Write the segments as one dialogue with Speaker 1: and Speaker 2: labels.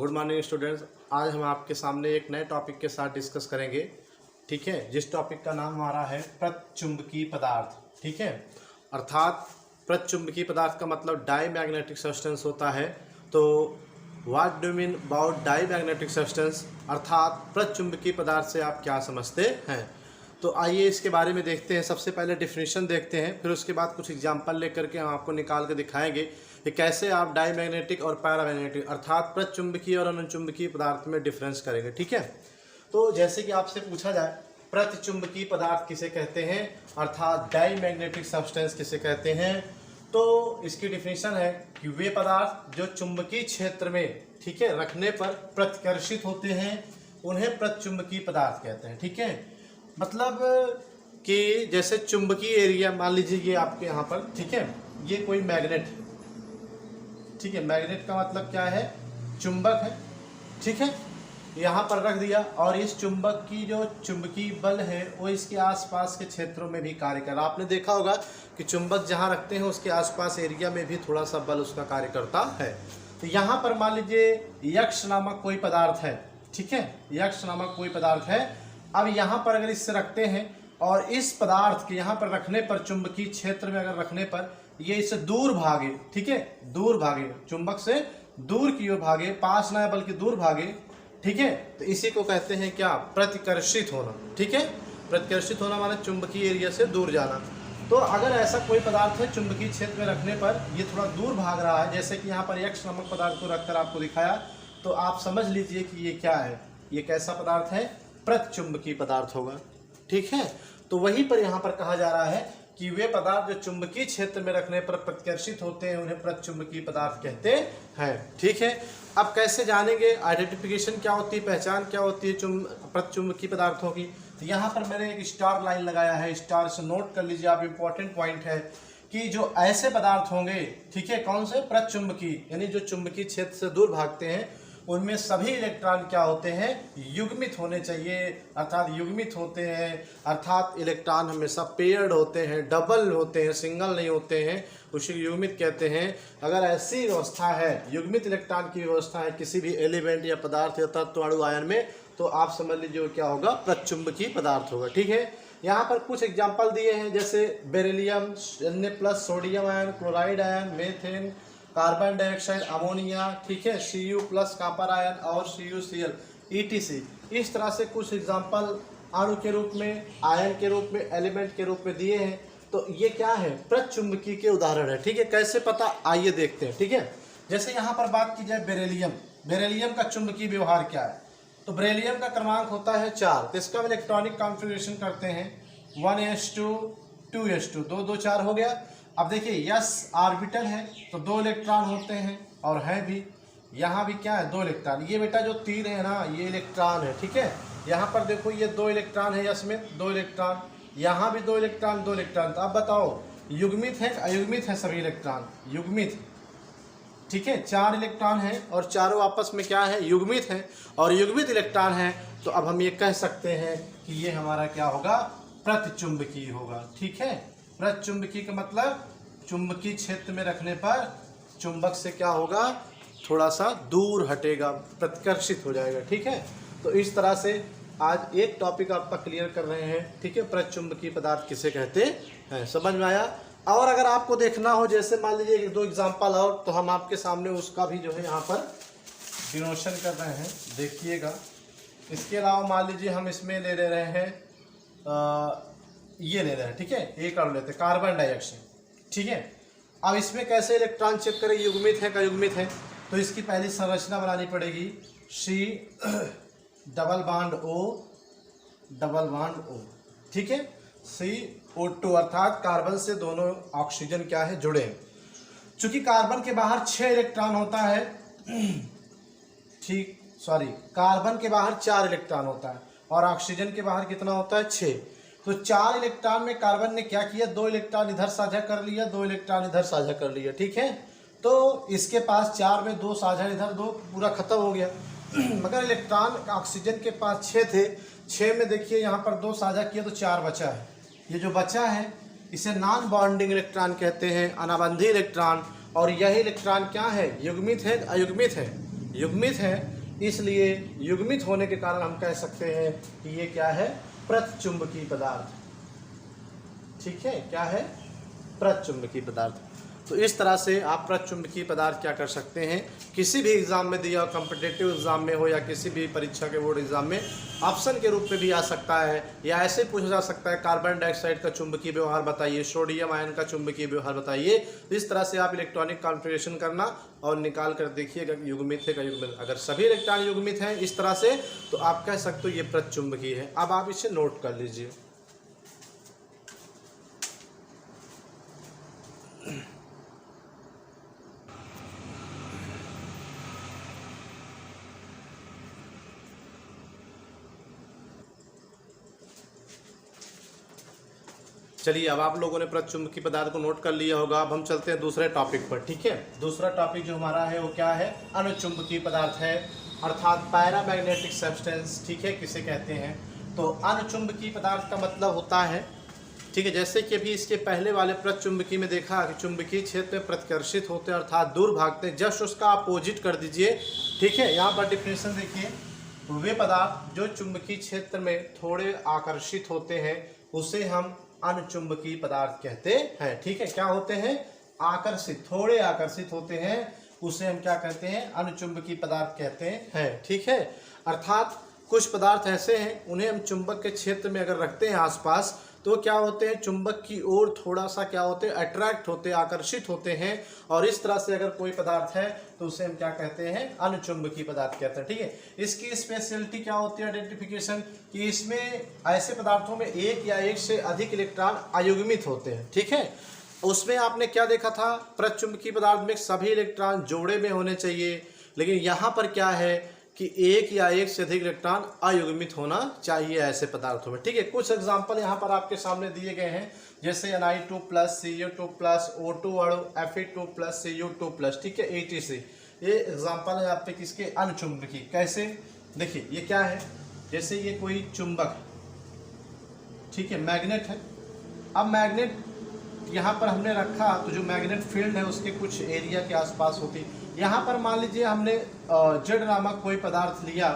Speaker 1: Good morning students. आज हम आपके सामने एक नए टॉपिक के साथ डिस्कस करेंगे, ठीक है, जिस टॉपिक का नाम हमारा है प्रचुंबकीय पदार्थ। ठीक है, अर्थात प्रचुंबकीय पदार्थ का मतलब डाईमैग्नेटिक सब्सटेंस होता है। तो what do mean about diamagnetic substance, अर्थात प्रचुंबकीय पदार्थ से आप क्या समझते हैं। तो आइए इसके बारे में देखते हैं। सबसे पहले डिफिनीशन देखते हैं, फिर उसके बाद कुछ एग्जाम्पल लेकर के हम आपको निकाल के दिखाएंगे कि कैसे आप डाईमैग्नेटिक और पैरामैग्नेटिक अर्थात प्रचुंबकीय और अनुचुंबकीय पदार्थ में डिफरेंस करेंगे। ठीक है, तो जैसे कि आपसे पूछा जाए प्रतिचुंबकीय पदार्थ किसे कहते हैं अर्थात डाईमैग्नेटिक सब्सटेंस किसे कहते हैं, तो इसकी डिफिनीशन है कि वे पदार्थ जो चुंबकीय क्षेत्र में, ठीक है, रखने पर प्रतिकर्षित होते हैं उन्हें प्रतिचुंबकीय पदार्थ कहते हैं। ठीक है, मतलब कि जैसे चुंबकीय एरिया मान लीजिए ये आपके यहाँ पर, ठीक है, ये कोई मैग्नेट, ठीक है, मैग्नेट का मतलब क्या है, चुंबक है। ठीक है, यहाँ पर रख दिया और इस चुंबक की जो चुंबकीय बल है वो इसके आसपास के क्षेत्रों में भी कार्य कर रहा है। आपने देखा होगा कि चुंबक जहाँ रखते हैं उसके आसपास एरिया में भी थोड़ा सा बल उसका कार्य करता है। तो यहाँ पर मान लीजिए यक्ष नामक कोई पदार्थ है, ठीक है, यक्ष नामक कोई पदार्थ है। अब यहाँ पर अगर इससे रखते हैं और इस पदार्थ के यहाँ पर रखने पर, चुंबकीय क्षेत्र में अगर रखने पर ये इससे दूर भागे, ठीक है, दूर भागे, चुंबक से दूर की ओर भागे, पास ना बल्कि दूर भागे, ठीक है, तो इसी को कहते हैं क्या, प्रतिकर्षित होना। ठीक है, प्रतिकर्षित होना माने चुंबकीय एरिया से दूर जाना। तो अगर ऐसा कोई पदार्थ है चुंबकीय क्षेत्र में रखने पर ये थोड़ा दूर भाग रहा है, जैसे कि यहाँ पर यक्ष नामक पदार्थ को रखकर आपको दिखाया, तो आप समझ लीजिए कि ये क्या है, ये कैसा पदार्थ है, प्रतिचुंबकीय पदार्थ होगा। ठीक है, तो वहीं पर यहाँ पर कहा जा रहा है कि वे पदार्थ जो चुंबकीय क्षेत्र में रखने पर प्रतिकर्षित होते हैं उन्हें प्रतिचुंबकीय पदार्थ कहते हैं। ठीक है, अब कैसे जानेंगे, आइडेंटिफिकेशन क्या होती है, पहचान क्या होती है प्रतिचुंबकीय पदार्थों की। तो यहाँ पर मैंने एक स्टार लाइन लगाया है, स्टार से नोट कर लीजिए आप, इंपॉर्टेंट पॉइंट है कि जो ऐसे पदार्थ होंगे, ठीक है, कौन से, प्रतिचुंबकीय, यानी जो चुंबकीय क्षेत्र से दूर भागते हैं, उनमें सभी इलेक्ट्रॉन क्या होते हैं, युग्मित होने चाहिए, अर्थात युग्मित होते हैं, अर्थात इलेक्ट्रॉन हमेशा पेयर्ड होते हैं, डबल होते हैं, सिंगल नहीं होते हैं, उसे युग्मित कहते हैं। अगर ऐसी व्यवस्था है, युग्मित इलेक्ट्रॉन की व्यवस्था है किसी भी एलिमेंट या पदार्थ या तत्व अणु आयन में, तो आप समझ लीजिए क्या होगा, प्रतिचुंबकीय पदार्थ होगा। ठीक है, यहाँ पर कुछ एग्जाम्पल दिए हैं, जैसे beryllium Na+ sodium ion, chloride ion, methane, carbon dioxide, ammonia, ठीक है, Cu+ कॉपर आयन और CuCl ETC। इस तरह से कुछ एग्जाम्पल अणु के रूप में, आयन के रूप में, एलिमेंट के रूप में दिए हैं। तो ये क्या है, प्रतिचुंबकीय के उदाहरण है। ठीक है, कैसे पता, आइए देखते हैं। ठीक है, जैसे यहाँ पर बात की जाए बेरिलियम, बेरिलियम का चुंबकीय व्यवहार क्या है, तो बेरिलियम का क्रमांक होता है 4। तो इसका इलेक्ट्रॉनिक कॉन्फ़िगरेशन करते हैं 1s2 2s2, 2 2 4 हो गया। अब देखिए s ऑर्बिटल है तो 2 इलेक्ट्रॉन होते हैं और है भी, यहाँ भी क्या है, 2 इलेक्ट्रॉन। ये बेटा जो तीर है ना, ये इलेक्ट्रॉन है। ठीक है, यहाँ पर देखो ये 2 इलेक्ट्रॉन है, s में 2 इलेक्ट्रॉन, यहाँ भी 2 इलेक्ट्रॉन 2 इलेक्ट्रॉन। तो अब बताओ युग्मित है अयुग्मित है, सभी इलेक्ट्रॉन युग्मित। ठीक है, 4 इलेक्ट्रॉन है और चारों आपस में क्या है, युग्मित है और युग्मित इलेक्ट्रॉन है। तो अब हम ये कह सकते हैं कि ये हमारा क्या होगा, प्रतिचुंबकीय होगा। ठीक है, प्रतिचुंबकीय का मतलब चुंबकीय क्षेत्र में रखने पर चुंबक से क्या होगा, थोड़ा सा दूर हटेगा, प्रतिकर्षित हो जाएगा। ठीक है, तो इस तरह से आज एक टॉपिक आपका क्लियर कर रहे हैं। ठीक है, प्रतिचुंबकीय पदार्थ किसे कहते हैं, समझ में आया। और अगर आपको देखना हो, जैसे मान लीजिए 1-2 एग्जाम्पल और, तो हम आपके सामने उसका भी जो है यहाँ पर डिनोशन कर रहे हैं, देखिएगा। इसके अलावा मान लीजिए हम इसमें ले रहे हैं ये ले रहे हैं, ठीक है, एक और लेते हैं कार्बन डाइऑक्साइड। ठीक है, अब इसमें कैसे इलेक्ट्रॉन चेक करें, युग्मित है का युग्मित है, तो इसकी पहली संरचना बनानी पड़ेगी, C डबल बॉन्ड O। ठीक है, CO2 अर्थात कार्बन से दोनों ऑक्सीजन क्या है, जुड़े हैं। चूंकि कार्बन के बाहर 6 इलेक्ट्रॉन होता है, ठीक, सॉरी, कार्बन के बाहर 4 इलेक्ट्रॉन होता है और ऑक्सीजन के बाहर कितना होता है, 6। तो 4 इलेक्ट्रॉन में कार्बन ने क्या किया, 2 इलेक्ट्रॉन इधर साझा कर लिया, 2 इलेक्ट्रॉन इधर साझा कर लिया। ठीक है, तो इसके पास 4 में 2 साझा, इधर 2, पूरा खत्म हो गया। मगर इलेक्ट्रॉन ऑक्सीजन के पास 6 थे, 6 में देखिए यहाँ पर 2 साझा किया तो 4 बचा है। ये जो बचा है इसे नॉन बॉन्डिंग इलेक्ट्रॉन कहते हैं, अनाबंधी इलेक्ट्रॉन। और यही इलेक्ट्रॉन क्या है, युग्मित है अयुग्मित है, युग्मित है, इसलिए युग्मित होने के कारण हम कह सकते हैं कि ये क्या है, प्रतिचुंबकीय पदार्थ। ठीक है, क्या है, प्रतिचुंबकीय पदार्थ। तो इस तरह से आप प्रतिचुंबकीय पदार्थ क्या कर सकते हैं, किसी भी एग्जाम में दिया, कॉम्पिटिटिव एग्जाम में हो या किसी भी परीक्षा के बोर्ड एग्जाम में ऑप्शन के रूप में भी आ सकता है, या ऐसे पूछा जा सकता है कार्बन डाइऑक्साइड का चुंबकीय व्यवहार बताइए, सोडियम आयन का चुंबकीय व्यवहार बताइए। इस तरह से आप इलेक्ट्रॉनिक कॉन्फ़िगरेशन करना और निकाल कर देखिएगा युग्मित है का युग्मित। अगर सभी इलेक्ट्रॉन युग्मित हैं इस तरह से तो आप कह सकते हो ये प्रतिचुंबकीय है। अब आप इसे नोट कर लीजिए। चलिए, अब आप लोगों ने प्रतिचुंबकीय पदार्थ को नोट कर लिया होगा। अब हम चलते हैं दूसरे टॉपिक पर। ठीक है, दूसरा टॉपिक जो हमारा है वो क्या है, अनुचुंबकीय पदार्थ है, अर्थात पैरामैग्नेटिक सब्सटेंस। ठीक है, किसे कहते हैं, तो अनुचुंबकीय पदार्थ का मतलब होता है, ठीक है, जैसे कि अभी इसके पहले वाले प्रतिचुंबकीय में देखा कि चुंबकीय क्षेत्र में प्रतिकर्षित होते हैं अर्थात दूर भागते हैं, जस्ट उसका अपोजिट कर दीजिए। ठीक है, यहाँ पर डिफिनेशन देखिए, वे पदार्थ जो चुंबकीय क्षेत्र में थोड़े आकर्षित होते हैं उसे हम अनुचुंबकीय पदार्थ कहते हैं। ठीक है, क्या होते हैं, आकर्षित, थोड़े आकर्षित होते हैं, उसे हम क्या कहते हैं, अनुचुंबकीय पदार्थ कहते हैं। ठीक है, अर्थात कुछ पदार्थ ऐसे हैं उन्हें हम चुंबक के क्षेत्र में अगर रखते हैं आसपास तो क्या होते हैं, चुंबक की ओर थोड़ा सा क्या होते हैं, अट्रैक्ट होते हैं, आकर्षित होते हैं। और इस तरह से अगर कोई पदार्थ है तो उसे हम क्या कहते हैं, अनुचुंबकीय पदार्थ कहते हैं। ठीक है, इसकी स्पेशलिटी क्या होती है, आइडेंटिफिकेशन, कि इसमें ऐसे पदार्थों में एक या एक से अधिक इलेक्ट्रॉन अयुग्मित होते हैं। ठीक है, उसमें आपने क्या देखा था, प्रतिचुंबकीय पदार्थ में सभी इलेक्ट्रॉन जोड़े में होने चाहिए, लेकिन यहाँ पर क्या है कि एक या एक से अधिक इलेक्ट्रॉन अयुग्मित होना चाहिए ऐसे पदार्थों में। ठीक है, कुछ एग्जांपल यहाँ पर आपके सामने दिए गए हैं, जैसे Na2+, Cu2+, O2 अणु, Fe2+, Cu2+। ठीक है, etc। ये एग्जांपल है आपके किसके, अनुचुंबकीय। कैसे, देखिए ये क्या है, जैसे ये कोई चुंबक, ठीक है, मैग्नेट है। अब मैग्नेट यहाँ पर हमने रखा तो जो मैग्नेट फील्ड है उसके कुछ एरिया के आसपास होती। यहाँ पर मान लीजिए हमने जेड नामक कोई पदार्थ लिया,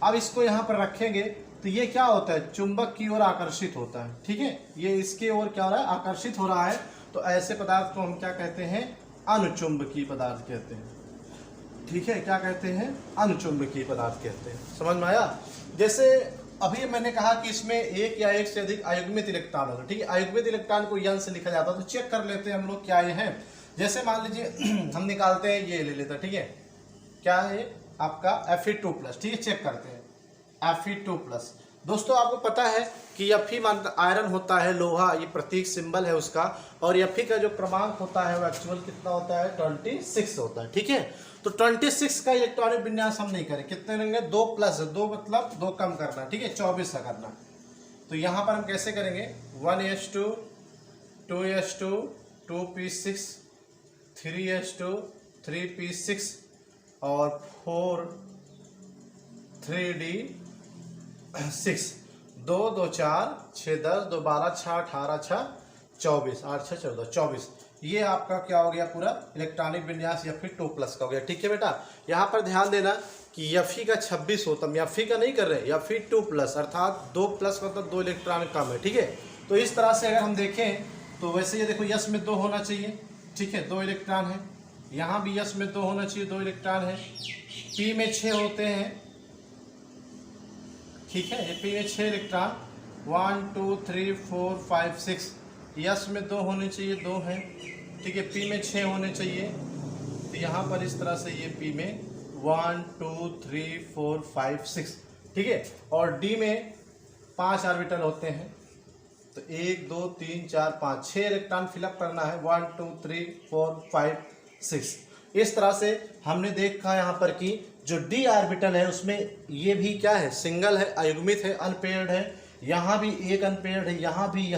Speaker 1: अब इसको यहाँ पर रखेंगे तो ये क्या होता है, चुंबक की ओर आकर्षित होता है। ठीक है, ये इसके ओर क्या हो रहा है, आकर्षित हो रहा है, तो ऐसे पदार्थ को हम क्या कहते हैं, अनुचुंबकीय पदार्थ कहते हैं। ठीक है, क्या कहते हैं, अनुचुंबकीय पदार्थ कहते हैं। समझ में आया। जैसे अभी मैंने कहा कि इसमें एक या एक से अधिक अयुग्मित इलेक्ट्रॉन होता है। ठीक है, अयुग्मित इलेक्ट्रॉन को यन से लिखा जाता है, तो चेक कर लेते हैं हम लोग क्या ये है। जैसे मान लीजिए हम निकालते हैं, ये ले लेते हैं। ठीक है, क्या है आपका Fe2+। ठीक है, चेक करते हैं Fe2+। दोस्तों आपको पता है कि Fe मान आयरन होता है, लोहा, ये प्रतीक सिंबल है उसका, और Fe का जो क्रमांक होता है वो एक्चुअल कितना होता है, 26 होता है। ठीक है, तो 26 का इलेक्ट्रॉनिक विन्यास हम नहीं करें, कितने रहेंगे, 2+ 2 मतलब 2 कम करना। ठीक है, 24 का करना। तो यहाँ पर हम कैसे करेंगे, 1s2 2s2 2p6 3s2 3p6 और 4 3d6 2 2 4 6 10 2 12 6 18 6 24 8 6 14 24। ये आपका क्या हो गया, पूरा इलेक्ट्रॉनिक विन्यास Fe2+ का हो गया। ठीक है बेटा, यहाँ पर ध्यान देना कि Fe का 26 होता है, Fe का नहीं कर रहे, Fe2+, अर्थात 2+ मतलब 2 इलेक्ट्रॉन कम है। ठीक है, तो इस तरह से अगर हम देखें तो वैसे ये देखो यस में 2 होना चाहिए। ठीक है, 2 इलेक्ट्रॉन है, यहाँ भी यस में 2 होना चाहिए, 2 इलेक्ट्रॉन है। पी में 6 होते हैं। ठीक है, पी में 6 इलेक्ट्रॉन, 1 2 3 4 5 6, यस में 2 होने चाहिए, 2 हैं। ठीक है, पी में 6 होने चाहिए, तो यहाँ पर इस तरह से ये पी में 1 2 3 4 5 6। ठीक है, और डी में 5 ऑर्बिटल होते हैं, तो 1 2 3 4 5 6 इलेक्ट्रॉन फिलअप करना है, 1 2 3 4 5 6। इस तरह से हमने देखा यहाँ पर कि जो डी ऑर्बिटल है उसमें ये भी क्या है, सिंगल है, अयुग्मित है, अनपेयर्ड है। यहाँ भी एक अनपेयर्ड है, यहाँ भी,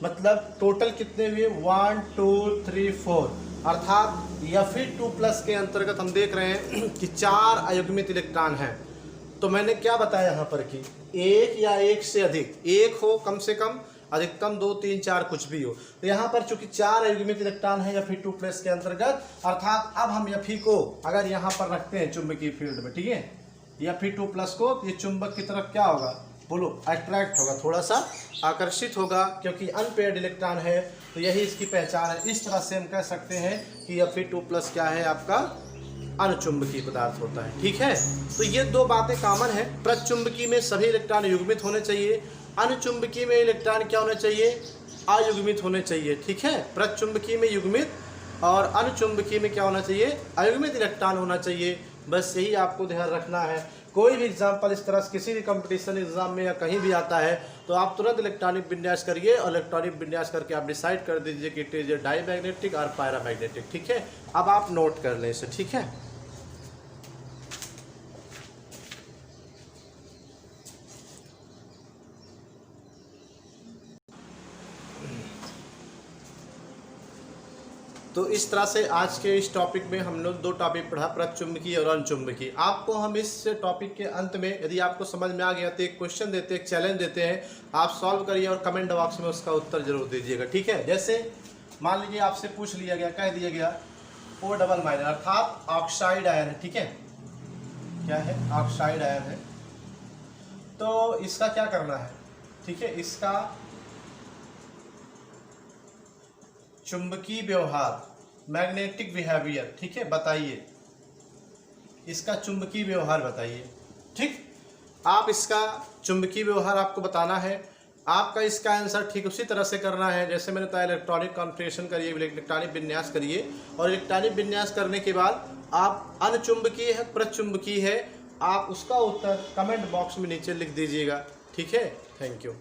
Speaker 1: मतलब टोटल कितने हुए, 1 2 3 4, अर्थात Fe2+ के अंतर्गत हम देख रहे हैं कि 4 अयुग्मित इलेक्ट्रॉन हैं। तो मैंने क्या बताया यहाँ पर कि एक या एक से अधिक, एक हो कम से कम, अधिकतम 2, 3, 4 कुछ भी हो। तो यहाँ पर चूंकि 4 अयुग्मित इलेक्ट्रॉन है Fe2+ के अंतर्गत, अर्थात अब हम Fe को अगर यहाँ पर रखते हैं चुंबकीय फील्ड में, ठीक है, Fe2+ को, ये चुंबक की तरफ क्या होगा, बोलो, अट्रैक्ट होगा, थोड़ा सा आकर्षित होगा, क्योंकि अनपेयर्ड इलेक्ट्रॉन है, तो यही इसकी पहचान है। इस तरह से हम कह सकते हैं कि Fe2+ क्या है, आपका अनुचुंबकीय पदार्थ होता है। ठीक है, तो ये दो बातें कॉमन है। प्रचुंबकीय में सभी इलेक्ट्रॉन युग्मित होने चाहिए, अनुचुंबकीय में इलेक्ट्रॉन क्या होने चाहिए, अयुग्मित होने चाहिए। ठीक है, प्रचुंबकीय में युग्मित और अनुचुंबकीय में क्या होना चाहिए, अयुग्मित इलेक्ट्रॉन होना चाहिए। बस यही आपको ध्यान रखना है। कोई भी एग्जाम्पल इस तरह से किसी भी कंपटीशन एग्जाम में या कहीं भी आता है तो आप तुरंत इलेक्ट्रॉनिक विन्यास करिए, और इलेक्ट्रॉनिक विन्यास करके आप डिसाइड कर दीजिए कि इट इज ए डाईमैग्नेटिक और पैरामैग्नेटिक। ठीक है, अब आप नोट कर लें इसे। ठीक है, तो इस तरह से आज के इस टॉपिक में हम लोग 2 टॉपिक पढ़ा, प्रचुंबकीय और अनुचुंबकीय। आपको हम इस टॉपिक के अंत में, यदि आपको समझ में आ गया तो एक क्वेश्चन देते हैं, एक चैलेंज देते हैं, आप सॉल्व करिए और कमेंट बॉक्स में उसका उत्तर जरूर दीजिएगा। ठीक है, जैसे मान लीजिए आपसे पूछ लिया गया, कह दिया गया O⸻⁻, अर्थात ऑक्साइड आयन है। ठीक है, क्या है, ऑक्साइड आयन है, तो इसका क्या करना है। ठीक है, इसका चुंबकीय व्यवहार, मैग्नेटिक बिहेवियर, ठीक है, बताइए, इसका चुंबकीय व्यवहार बताइए। ठीक, आप इसका चुंबकीय व्यवहार आपको बताना है। आपका इसका आंसर ठीक उसी तरह से करना है जैसे मैंने बताया, इलेक्ट्रॉनिक कॉन्फ़िगरेशन करिए, इलेक्ट्रॉनिक विन्यास करिए, और इलेक्ट्रॉनिक विन्यास करने के बाद आप अनुचुंबकीय है, प्रचुंबकीय है, आप उसका उत्तर कमेंट बॉक्स में नीचे लिख दीजिएगा। ठीक है, थैंक यू।